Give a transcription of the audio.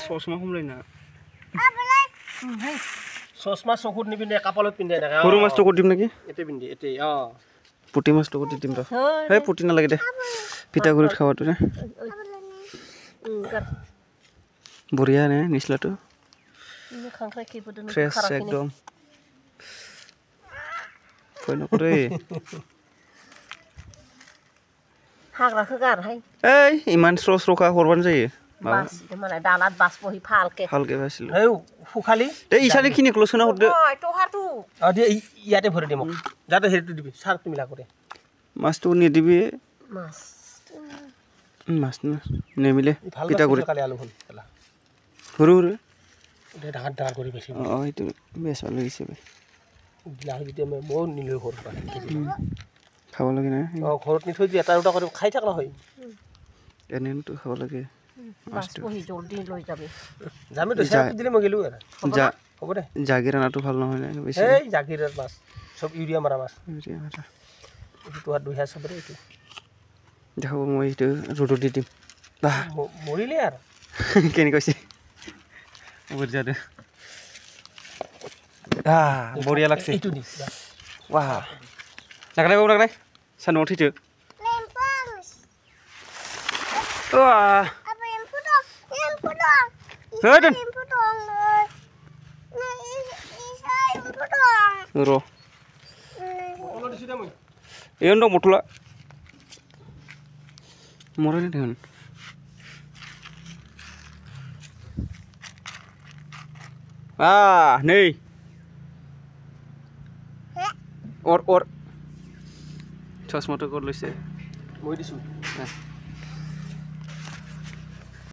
চশমা খুমলাই না চশমা চকুত নিপিন্ধে কাপালত পিন্ধে থাকে সৰু মাছ চকুত দিম নেকি এতে পিন্ধে এতে পুঠি মাছ চকুত দিম ৰ সেই পুঠি নালাগে দে পিঠাগুড়িত খাৱাটো নে বঢ়িয়া নে নিচলাটো ফ্ৰেছ একদম কই নকৰে हाग्राखौ गारहाय এই ইমান স্ৰকা কৰবান जायो बास माने दालात बास बहि फालके ভালকে পাইছিল এই ফুখালি এই ইছানি খিনি ক্লোছনা হদ ओय तोहारtu দে ইয়াতে ভরে দে মোক যাতে হেৰিটো দিবি সাৰটো মিলা কৰে মাছটো নি দিবি मास মাছ না নেমিলে পিঠাগুড়ি কালি আলু ভন পেলা সৰু সৰু দে ঢাকা ঢাকা কৰি বেছি এইটো বেছ ভাল লাগিছে দিলা যেতিয়া মই বহুত নিলৈ ঘৰ পৰা খাব লাগে না ঘৰত নি থৈ দি এটা দুটা কৰি খাই থাকলা হয় এনেটো খাব লাগে बास बहि जल्दी লৈ যাবি যামি তো সাপ দিলে মই গেলু আৰু যা হ'ব দে জাগিৰ আনাটো ভাল নহয় না বেছি এই জাগিৰৰ মাছ সব ইউৰিয়া মাৰা মাছ এইটো তো দুই হাজাৰ সবৰে এইটো দেখাব মই এইটো ৰ'দত দি দিম বাহ মৰিলে আৰু কেনে কৈছে বঢ়িয়া দে বঢ়িয়া লাগছে এইটো দি বাহ নাগালাই বাবু নাগালাই সানো উঠিছো Wah. Apa yang putong? Yang putong. Hei, Yang putong. Nah, isa yang putong. Ro. অলপ দিছি দে মই Endo mutula. Morani dengan. Nih. Or. Chasma to kor lise. মই দিছো